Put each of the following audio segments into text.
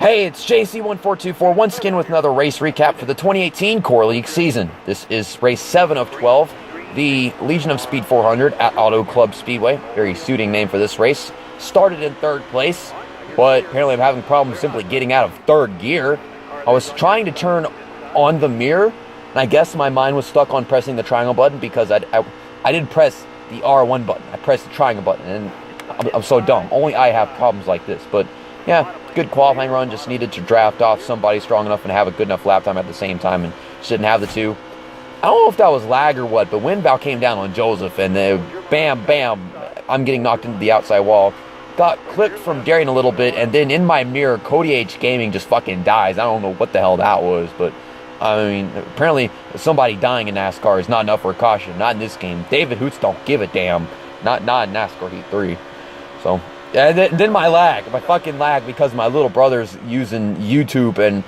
Hey, it's JC1424 once again with another race recap for the 2018 Core League season. This is race 7 of 12, the Legion of Speed 400 at Auto Club Speedway. Very suiting name for this race. Started in 3rd place, but apparently I'm having problems simply getting out of 3rd gear. I was trying to turn on the mirror, and I guess my mind was stuck on pressing the triangle button because I didn't press the R1 button. I pressed the triangle button, and I'm so dumb. Only I have problems like this, but yeah, good qualifying run. Just needed to draft off somebody strong enough and have a good enough lap time at the same time, and just didn't have the two. I don't know if that was lag or what, but wind bow came down on Joseph, and bam, bam, I'm getting knocked into the outside wall. Got clipped from Darian a little bit, and then in my mirror, Cody H Gaming just fucking dies. I don't know what the hell that was, but I mean, apparently somebody dying in NASCAR is not enough for a caution. Not in this game. David Hoots don't give a damn. Not in NASCAR Heat 3. So, yeah, then my fucking lag, because my little brother's using YouTube, and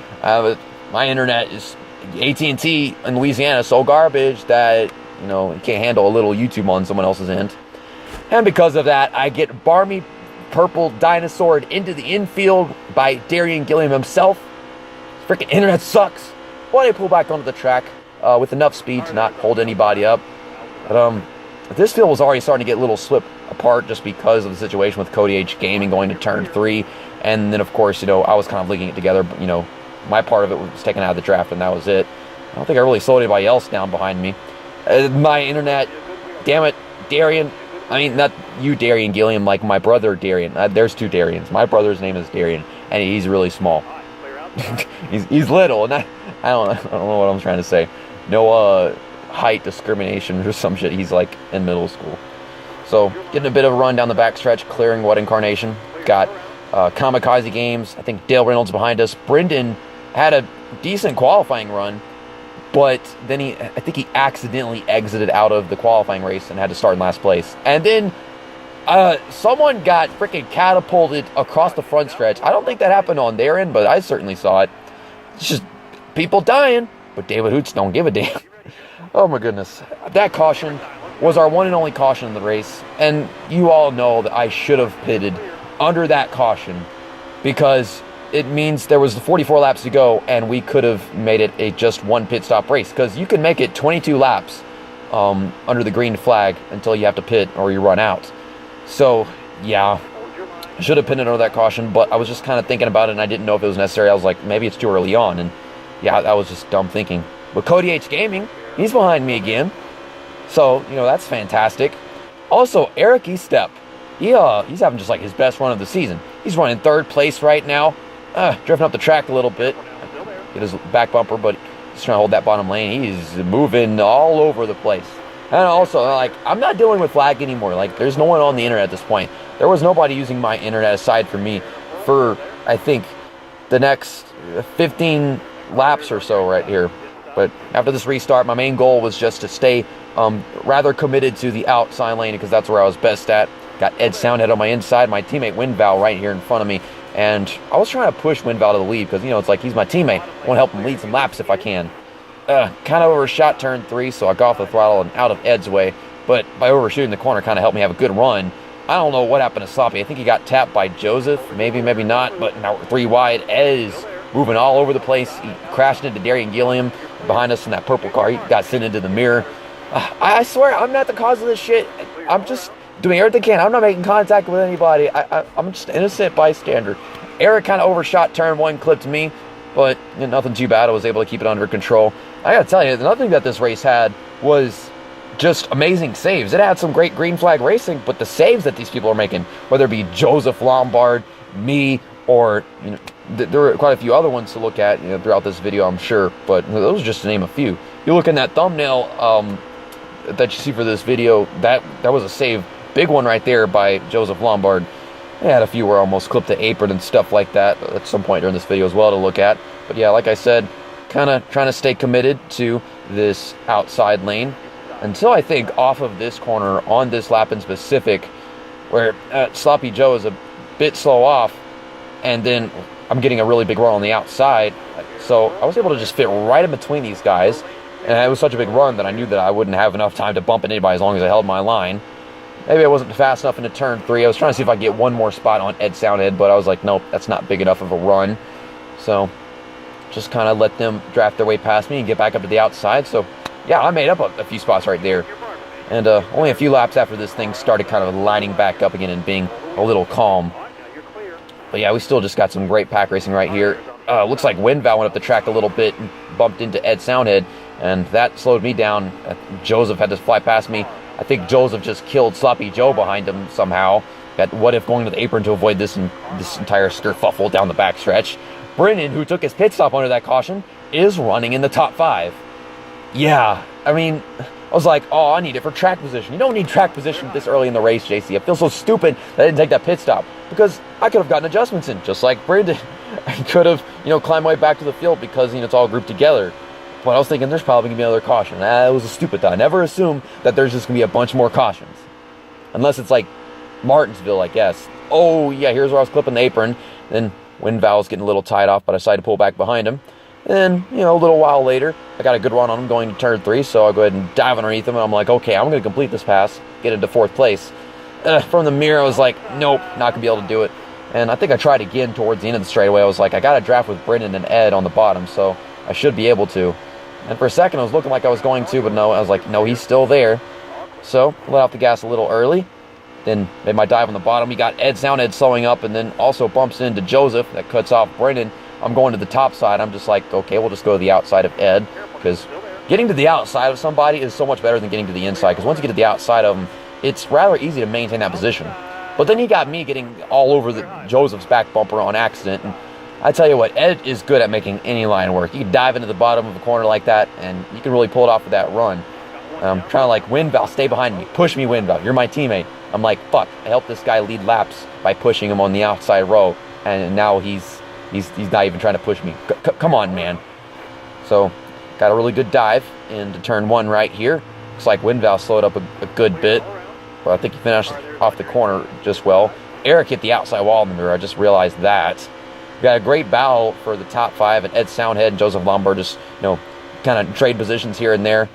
my internet is AT&T in Louisiana so garbage that, you know, you can't handle a little YouTube on someone else's end. And because of that, I get Barmy Purple Dinosaured into the infield by Darian Gilliam himself. Freaking internet sucks. But I pull back onto the track with enough speed to not hold anybody up. But this field was already starting to get a little slip apart just because of the situation with Cody H Gaming going to turn 3. And then, of course, you know, I was kind of linking it together. But, you know, my part of it was taken out of the draft, and that was it. I don't think I really slowed anybody else down behind me. My internet, damn it, Darian. I mean, not you, Darian Gilliam, like my brother, Darian. There's 2 Darians. My brother's name is Darian, and he's really small. he's little, and I don't know what I'm trying to say. No height discrimination or some shit. He's like in middle school. So getting a bit of a run down the backstretch, clearing What Incarnation. Got Kamikaze Games. I think Dale Reynolds behind us. Brendan had a decent qualifying run, but then I think he accidentally exited out of the qualifying race and had to start in last place. And then someone got freaking catapulted across the front stretch. I don't think that happened on their end, but I certainly saw it. It's just people dying, but David Hoots don't give a damn. Oh my goodness. That caution was our one and only caution in the race, and you all know that I should have pitted under that caution because it means there was 44 laps to go, and we could have made it a just 1 pit stop race, because you can make it 22 laps under the green flag until you have to pit or you run out. So yeah, I should have pitted under that caution, but I was just kind of thinking about it, and I didn't know if it was necessary. I was like, maybe it's too early on, and yeah, that was just dumb thinking. But Cody H Gaming, he's behind me again, so you know, that's fantastic. Also, Eric Estep, he's having just like his best run of the season. He's running 3rd place right now. Drifting up the track a little bit, get his back bumper, but he's trying to hold that bottom lane. He's moving all over the place. And also, like, I'm not dealing with lag anymore. Like, there's no one on the internet at this point. There was nobody using my internet aside from me for, I think, the next 15 laps or so right here. But after this restart, my main goal was just to stay rather committed to the outside lane, because that's where I was best at. Got Ed Soundhead on my inside, my teammate Windval right here in front of me. And I was trying to push Windval to the lead because, you know, it's like he's my teammate. I want to help him lead some laps if I can. Kind of overshot turn 3, so I got off the throttle and out of Ed's way. But by overshooting the corner kind of helped me have a good run. I don't know what happened to Sloppy. I think he got tapped by Joseph. Maybe not. But now we're 3 wide. Ed is moving all over the place. He crashed into Darian Gilliam behind us in that purple car. He got sent into the mirror. I swear, I'm not the cause of this shit. I'm just doing everything I can. I'm not making contact with anybody. I'm just an innocent bystander. Eric kind of overshot turn 1, clipped me, but you know, nothing too bad. I was able to keep it under control. I gotta tell you, another thing that this race had was just amazing saves. It had some great green flag racing, but the saves that these people are making, whether it be Joseph Lombard, me, or you know, there were quite a few other ones to look at, you know, throughout this video, I'm sure, but those are just to name a few. You look in that thumbnail that you see for this video, that was a save. Big one right there by Joseph Lombard. I had a few where I almost clipped the apron and stuff like that at some point during this video as well to look at. But yeah, like I said, kind of trying to stay committed to this outside lane until I think off of this corner on this lap in specific, where Sloppy Joe is a bit slow off, and then I'm getting a really big run on the outside. So I was able to just fit right in between these guys, and it was such a big run that I knew that I wouldn't have enough time to bump into anybody as long as I held my line. Maybe I wasn't fast enough into turn 3. I was trying to see if I could get one more spot on Ed Soundhead, but I was like, nope, that's not big enough of a run. So just kind of let them draft their way past me and get back up to the outside. So yeah, I made up a few spots right there. And only a few laps after this thing started kind of lining back up again and being a little calm. But yeah, we still just got some great pack racing right here. Looks like Windval went up the track a little bit and bumped into Ed Soundhead, and that slowed me down. Joseph had to fly past me. I think Joseph just killed Sloppy Joe behind him somehow. Got What If going to the apron to avoid this entire kerfuffle down the backstretch. Brennan, who took his pit stop under that caution, is running in the top 5. Yeah, I mean, I was like, oh, I need it for track position. You don't need track position this early in the race, JC. I feel so stupid that I didn't take that pit stop, because I could have gotten adjustments in, just like Brandon. I could have, climbed my way back to the field because, it's all grouped together. But I was thinking there's probably going to be another caution. That was a stupid thought. I never assume that there's just going to be a bunch more cautions. Unless it's like Martinsville, I guess. Oh, yeah, here's where I was clipping the apron. Then Windval was getting a little tied off, but I decided to pull back behind him. And then, a little while later, I got a good run on him going to turn 3, so I'll go ahead and dive underneath him, and I'm like, okay, I'm going to complete this pass, get into 4th place. From the mirror, I was like, nope, not going to be able to do it. And I think I tried again towards the end of the straightaway. I was like, I got to draft with Brendan and Ed on the bottom, so I should be able to. And for a second, I was looking like I was going to, but no, I was like, no, he's still there. So, let off the gas a little early. Then made my dive on the bottom. We got Ed Soundhead slowing up, and then also bumps into Joseph. That cuts off Brendan. I'm going to the top side. I'm just like, okay, we'll just go to the outside of Ed, because getting to the outside of somebody is so much better than getting to the inside, because once you get to the outside of them, it's rather easy to maintain that position. But then you got me getting all over Joseph's back bumper on accident, and I tell you what, Ed is good at making any line work. You can dive into the bottom of a corner like that, and you can really pull it off with that run. Trying to like, Windval, stay behind me. Push me, Windval. You're my teammate. I'm like, fuck, I helped this guy lead laps by pushing him on the outside row, and now he's not even trying to push me. Come on, man. So, got a really good dive into turn 1 right here. Looks like Windval slowed up a good bit. But I think he finished off the corner just well. Eric hit the outside wall in the mirror. I just realized that. We got a great battle for the top 5, and Ed Soundhead and Joseph Lombard just, kind of trade positions here and there.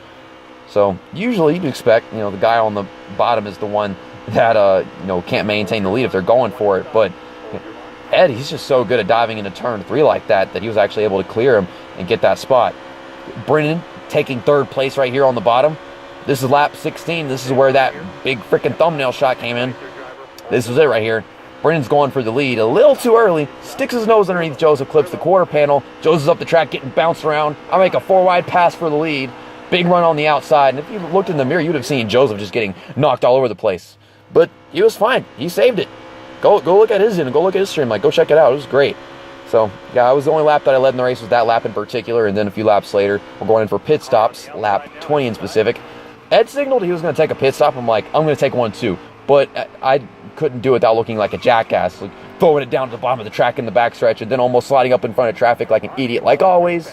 So, usually you'd expect, the guy on the bottom is the one that, can't maintain the lead if they're going for it. But Ed, he's just so good at diving into turn 3 like that he was actually able to clear him and get that spot. Brennan taking 3rd place right here on the bottom. This is lap 16. This is where that big freaking thumbnail shot came in. This was it right here. Brennan's going for the lead a little too early. Sticks his nose underneath Joseph, clips the quarter panel. Joseph's up the track getting bounced around. I make a 4-wide pass for the lead. Big run on the outside. And if you looked in the mirror, you'd have seen Joseph just getting knocked all over the place. But he was fine. He saved it. Go look at his go look at his stream. Like, go check it out. It was great. So, yeah, it was the only lap that I led in the race, was that lap in particular. And then a few laps later, we're going in for pit stops, lap 20 in specific. Ed signaled he was going to take a pit stop. I'm like, I'm going to take one too. But I couldn't do it without looking like a jackass, like throwing it down to the bottom of the track in the backstretch and then almost sliding up in front of traffic like an idiot, like always.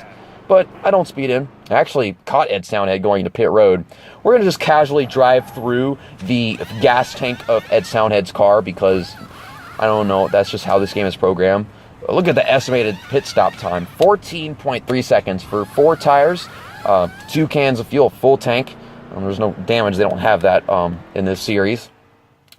But I don't speed in. I actually caught Ed Soundhead going to pit road. We're going to just casually drive through the gas tank of Ed Soundhead's car because, I don't know, that's just how this game is programmed. Look at the estimated pit stop time. 14.3 seconds for 4 tires, 2 cans of fuel, full tank. There's no damage. They don't have that in this series.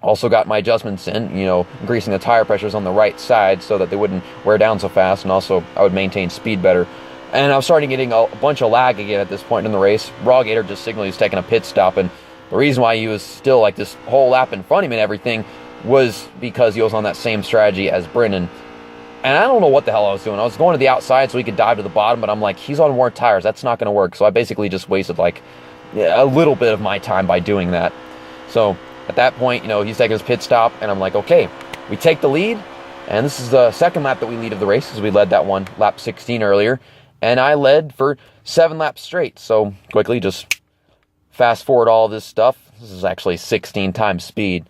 Also got my adjustments in, increasing the tire pressures on the right side so that they wouldn't wear down so fast, and also I would maintain speed better. And I was starting getting a bunch of lag again at this point in the race. Raw Gator just signaled he was taking a pit stop, and the reason why he was still like this whole lap in front of me and everything was because he was on that same strategy as Brennan. And I don't know what the hell I was doing. I was going to the outside so he could dive to the bottom, but I'm like, he's on more tires. That's not going to work. So I basically just wasted like a little bit of my time by doing that. So at that point, he's taking his pit stop, and I'm like, okay, we take the lead. And this is the second lap that we lead of the race, because we led that one, lap 16 earlier. And I led for 7 laps straight. So quickly, just fast forward all this stuff. This is actually 16 times speed.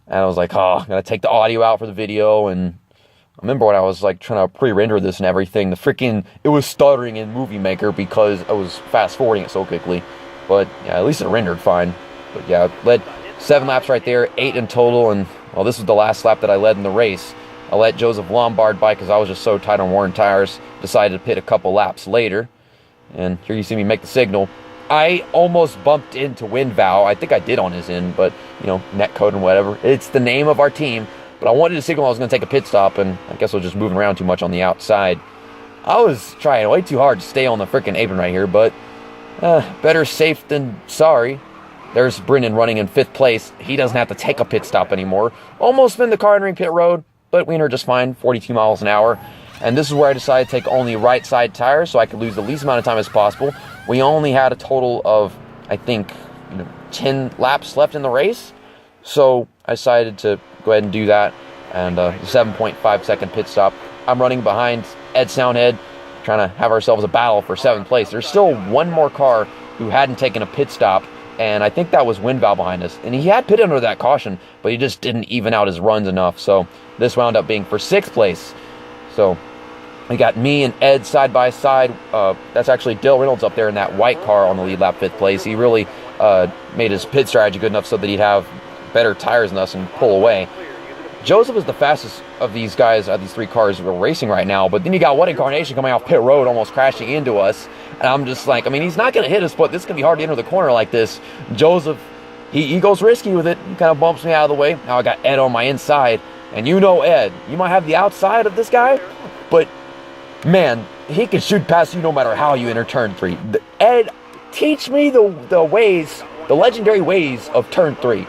And I was like, oh, I'm going to take the audio out for the video. And I remember when I was like trying to pre-render this and everything, it was stuttering in Movie Maker because I was fast forwarding it so quickly. But yeah, at least it rendered fine. But yeah, I led 7 laps right there, 8 in total. And well, this was the last lap that I led in the race. I let Joseph Lombard by because I was just so tight on worn tires. Decided to pit a couple laps later. And here you see me make the signal. I almost bumped into Windval. I think I did on his end, but, net code and whatever. It's the name of our team. But I wanted to signal I was going to take a pit stop, and I guess I was just moving around too much on the outside. I was trying way too hard to stay on the freaking apron right here, but better safe than sorry. There's Brendan running in 5th place. He doesn't have to take a pit stop anymore. Almost been the car entering pit road, but we entered just fine, 42 miles an hour. And this is where I decided to take only right side tires so I could lose the least amount of time as possible. We only had a total of, I think, 10 laps left in the race. So I decided to go ahead and do that. And 7.5 second pit stop. I'm running behind Ed Soundhead, trying to have ourselves a battle for 7th place. There's still one more car who hadn't taken a pit stop, and I think that was Windval behind us. And he had pit under that caution, but he just didn't even out his runs enough. So this wound up being for 6th place. So we got me and Ed side by side. That's actually Dale Reynolds up there in that white car on the lead lap, 5th place. He really made his pit strategy good enough so that he'd have better tires than us and pull away. Joseph is the fastest of these guys, these 3 cars we're racing right now, but then you got What Incarnation coming off pit road, almost crashing into us, and I'm just like, I mean, he's not going to hit us, but this can be hard to enter the corner like this. Joseph, he goes risky with it, he kind of bumps me out of the way. Now I got Ed on my inside, and you know Ed, you might have the outside of this guy, but man, he can shoot past you no matter how you enter turn 3. Ed, teach me the ways, the legendary ways of turn 3.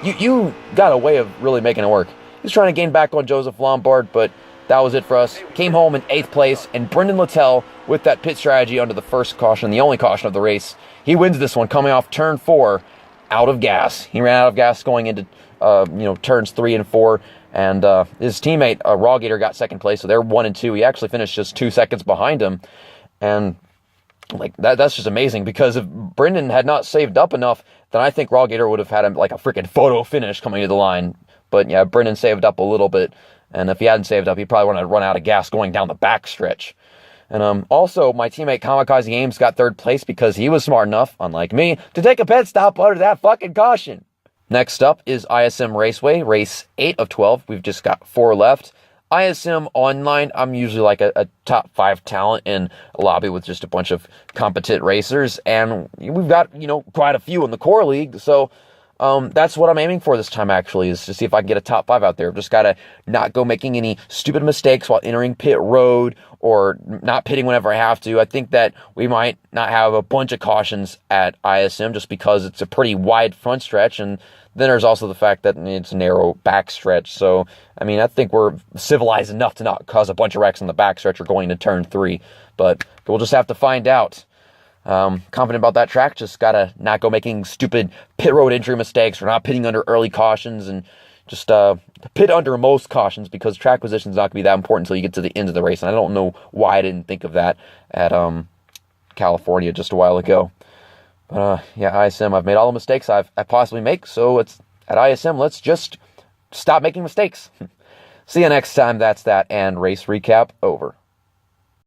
You got a way of really making it work. He's trying to gain back on Joseph Lombard, but that was it for us. Came home in 8th place, and Brendan Littell, with that pit strategy under the first caution, the only caution of the race, he wins this one coming off turn 4 out of gas. He ran out of gas going into turns 3 and 4, and his teammate Raw Gator got 2nd place, so they're 1 and 2. He actually finished just 2 seconds behind him, and like that's just amazing, because if Brendan had not saved up enough, then I think Raw Gator would have had him like a freaking photo finish coming to the line. But yeah, Brendan saved up a little bit, and if he hadn't saved up, he probably would have run out of gas going down the back stretch. And also, my teammate Kamikaze Games got 3rd place because he was smart enough, unlike me, to take a pit stop under that fucking caution. Next up is ISM Raceway, race 8 of 12. We've just got 4 left. ISM Online, I'm usually like a top 5 talent in a lobby with just a bunch of competent racers, and we've got, quite a few in the core league, so that's what I'm aiming for this time, actually, is to see if I can get a top 5 out there. I've just got to not go making any stupid mistakes while entering pit road, or not pitting whenever I have to. I think that we might not have a bunch of cautions at ISM just because it's a pretty wide front stretch, and then there's also the fact that it's a narrow back stretch. So, I mean, I think we're civilized enough to not cause a bunch of wrecks on the back stretch or going to turn 3. But we'll just have to find out. Confident about that track. Just got to not go making stupid pit road entry mistakes or not pitting under early cautions, and just pit under most cautions, because track position is not going to be that important until you get to the end of the race. And I don't know why I didn't think of that at California just a while ago. Yeah, ISM, I've made all the mistakes I possibly make, so it's at ISM, let's just stop making mistakes. See you next time. That's that, and race recap over.